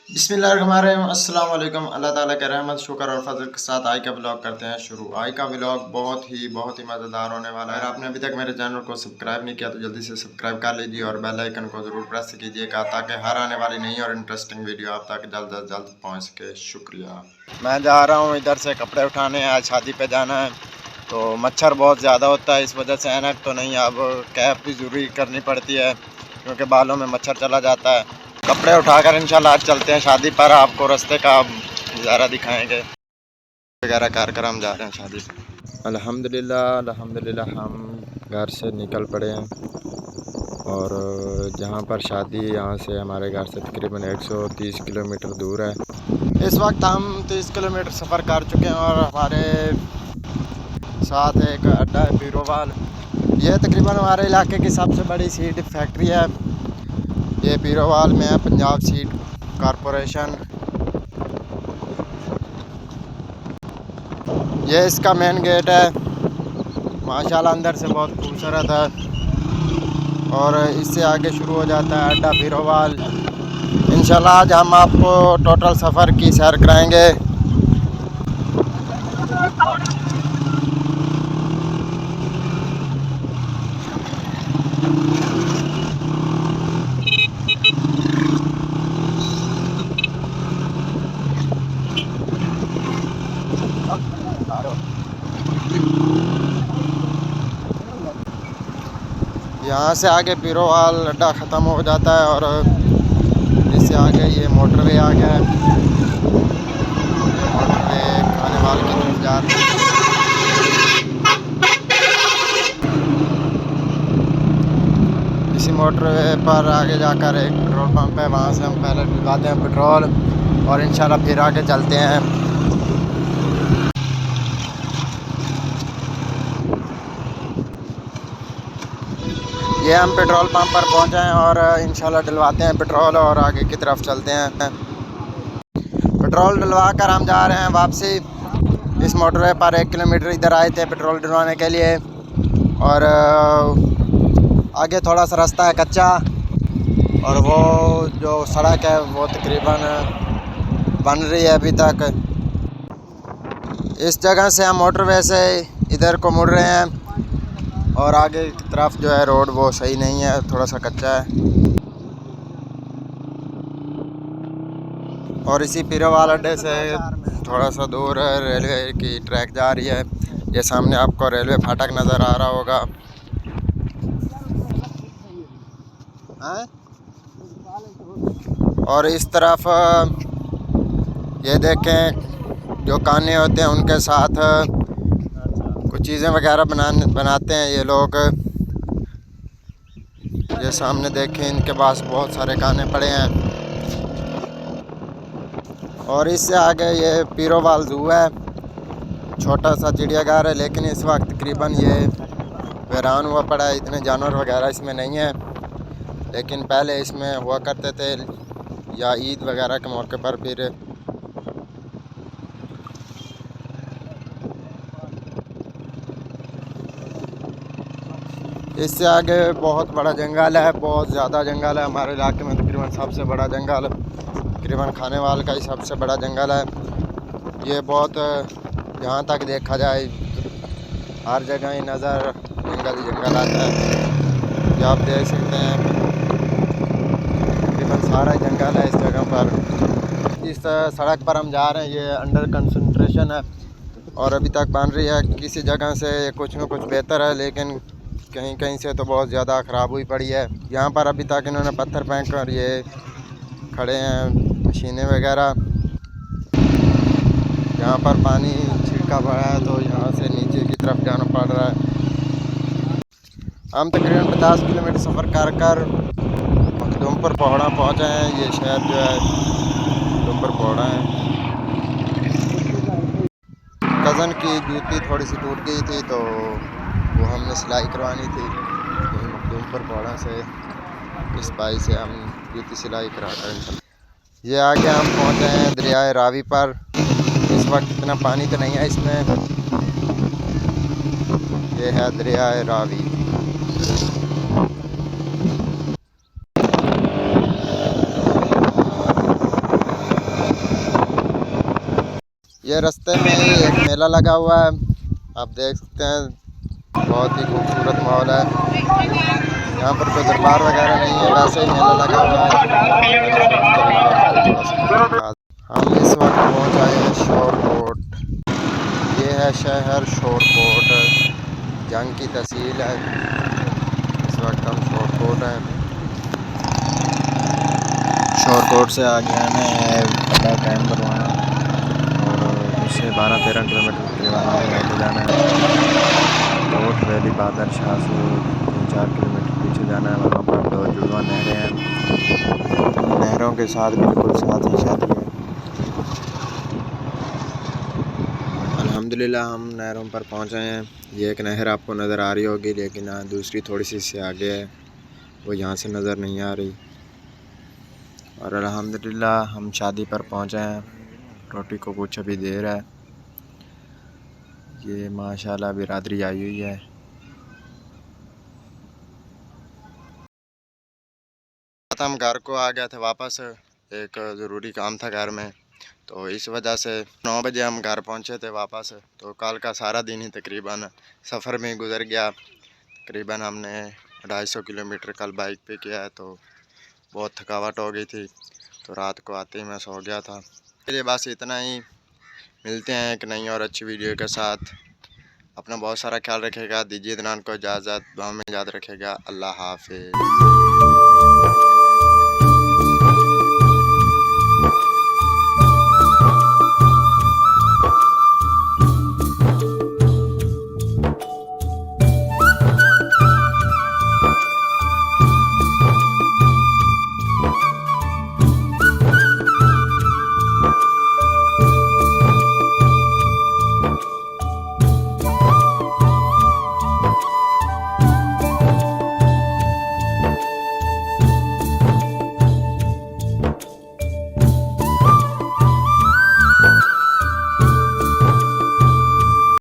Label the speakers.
Speaker 1: बिस्मिल्लाहिर्रहमानिर्रहीम। अस्सलाम वालेकुम। अल्लाह ताला के रहमत शुक्र और फजल के साथ आई का व्लॉग करते हैं शुरू। आई का व्लॉग बहुत ही मज़ेदार होने वाला है। अगर आपने अभी तक मेरे चैनल को सब्सक्राइब नहीं किया तो जल्दी से सब्सक्राइब कर लीजिए और बेल आइकन को ज़रूर प्रेस कीजिएगा ताकि हर आने वाली नई और इंटरेस्टिंग वीडियो आप तक जल्द अज जल्द पहुँच सके। शुक्रिया। मैं जा रहा हूँ इधर से कपड़े उठाने, आज शादी पर जाना है तो मच्छर बहुत ज़्यादा होता है, इस वजह से ऐनक तो नहीं, अब कैप भी ज़रूरी करनी पड़ती है क्योंकि बालों में मच्छर चला जाता है। कपड़े उठाकर इंशाल्लाह आज चलते हैं शादी पर, आपको रास्ते का नज़ारा दिखाएंगे वगैरह कर हम जा रहे हैं शादी पर। अल्हम्दुलिल्लाह हम घर से निकल पड़े हैं और जहाँ पर शादी यहाँ से हमारे घर से तकरीबन 130 किलोमीटर दूर है। इस वक्त हम 30 किलोमीटर सफ़र कर चुके हैं और हमारे साथ एक अड्डा है पीरोवाल। ये तकरीबन हमारे इलाके की सबसे बड़ी सीड फैक्ट्री है, ये पीरोवाल में है, पंजाब सीड कॉरपोरेशन। ये इसका मेन गेट है, माशाल्लाह अंदर से बहुत खूबसूरत है और इससे आगे शुरू हो जाता है अड्डा पीरोवाल। इंशाल्लाह आज हम आपको टोटल सफ़र की सैर कराएंगे। यहाँ से आगे पीरोवाल अड्डा ख़त्म हो जाता है और इससे आगे ये मोटरवे आ गया है। मोटरवे खानेवाल की तरफ जा रही है। इसी मोटरवे पर आगे जाकर एक पेट्रोल पंप है, वहाँ से हम पहले डलवाते हैं पेट्रोल और इंशाल्लाह फिर आगे चलते हैं। ये हम पेट्रोल पंप पर पहुँचे हैं और इंशाल्लाह डलवाते हैं पेट्रोल और आगे की तरफ चलते हैं। पेट्रोल डलवा कर हम जा रहे हैं वापसी। इस मोटरवे पर 1 किलोमीटर इधर आए थे पेट्रोल डलवाने के लिए और आगे थोड़ा सा रास्ता है कच्चा और वो जो सड़क है वो तकरीबन बन रही है अभी तक। इस जगह से हम मोटरवे से इधर को मुड़ रहे हैं और आगे की तरफ जो है रोड वो सही नहीं है, थोड़ा सा कच्चा है। और इसी पीरोवाल अड्डे से थोड़ा सा दूर रेलवे की ट्रैक जा रही है। ये सामने आपको रेलवे फाटक नज़र आ रहा होगा। और इस तरफ ये देखें जो काने होते हैं उनके साथ कुछ चीज़ें वगैरह बनाते हैं ये लोग। ये सामने देखें इनके पास बहुत सारे काने पड़े हैं। और इससे आगे ये पीरोवाल ज़ू है, छोटा सा चिड़ियाघर है लेकिन इस वक्त तकरीबन ये वीरान हुआ पड़ा है, इतने जानवर वगैरह इसमें नहीं हैं लेकिन पहले इसमें हुआ करते थे या ईद वगैरह के मौके पर। फिर इससे आगे बहुत बड़ा जंगल है, बहुत ज़्यादा जंगल है। हमारे इलाके में तकरीबन सबसे बड़ा जंगल, तकरीबन खानेवाल का ही सबसे बड़ा जंगल है ये। बहुत जहाँ तक देखा जाए हर जगह ही नज़र जंगल ही जंगल आता है। जो आप देख सकते हैं तकरीबन सारा जंगल है इस जगह पर। इस सड़क पर हम जा रहे हैं, ये अंडर कंसंट्रेशन है और अभी तक बन रही है। किसी जगह से कुछ न कुछ बेहतर है लेकिन कहीं कहीं से तो बहुत ज़्यादा ख़राब हुई पड़ी है। यहाँ पर अभी तक इन्होंने पत्थर फेंक कर ये खड़े हैं मशीनें वगैरह। यहाँ पर पानी छिड़का पड़ा है तो यहाँ से नीचे की तरफ जाना पड़ रहा है। हम तकरीबन 50 किलोमीटर सफ़र कर मखदूमपुर पहाड़ा पहुँचे हैं। ये शहर जो है मखदूमपुर पहाड़ा है। कज़न की जूती थोड़ी सी टूट गई थी तो वो हमने सिलाई करवानी थी, यही मखदूमपुर पहाड़ा से इस भाई से हम जूती सिलाई करा कर। ये आगे हम पहुँचे हैं दरियाए रावी पर। इस वक्त इतना पानी तो नहीं है इसमें। ये है दरियाए रावी। ये रास्ते में ही एक मेला लगा हुआ है, आप देख सकते हैं। बहुत ही खूबसूरत माहौल है। यहाँ पर कोई दरबार वगैरह नहीं है, वैसे ही मेला लगा हुआ है। हम इस वक्त पहुँच आए हैं शोरकोट। ये है शहर शोरकोट, जंग की तहसील है। इस वक्त हम शोरकोट हैं। शोरकोट से आगे आना है बड़ा कैंप बनवाना, और इससे 12-13 किलोमीटर करीब हमें आगे जाना है। कोट वैली बादल शाह से 3-4 किलोमीटर पीछे जाना है। वहाँ पर 2 जुड़वा नहरें हैं, नहरों के साथ बिल्कुल साथ ही शादी है। अल्हम्दुलिल्लाह हम नहरों पर पहुँचे हैं। ये एक नहर आपको नज़र आ रही होगी, लेकिन दूसरी थोड़ी सी इससे आगे है, वो यहाँ से नज़र नहीं आ रही। और अल्हम्दुलिल्लाह हम शादी पर पहुँचे हैं। रोटी को कुछ अभी देर है। ये माशाल्लाह बिरादरी आई हुई है। हम घर को आ गए थे वापस, एक ज़रूरी काम था घर में, तो इस वजह से 9 बजे हम घर पहुंचे थे वापस। तो कल का सारा दिन ही तकरीबन सफ़र में गुजर गया। तकरीबन हमने 250 किलोमीटर कल बाइक पे किया है, तो बहुत थकावट हो गई थी, तो रात को आते ही मैं सो गया था। चलिए बस इतना ही, मिलते हैं एक नई और अच्छी वीडियो के साथ। अपना बहुत सारा ख्याल रखेगा, दीजिए इत्मीनान को इजाज़त, दुआ में याद रखेगा। अल्लाह हाफिज़।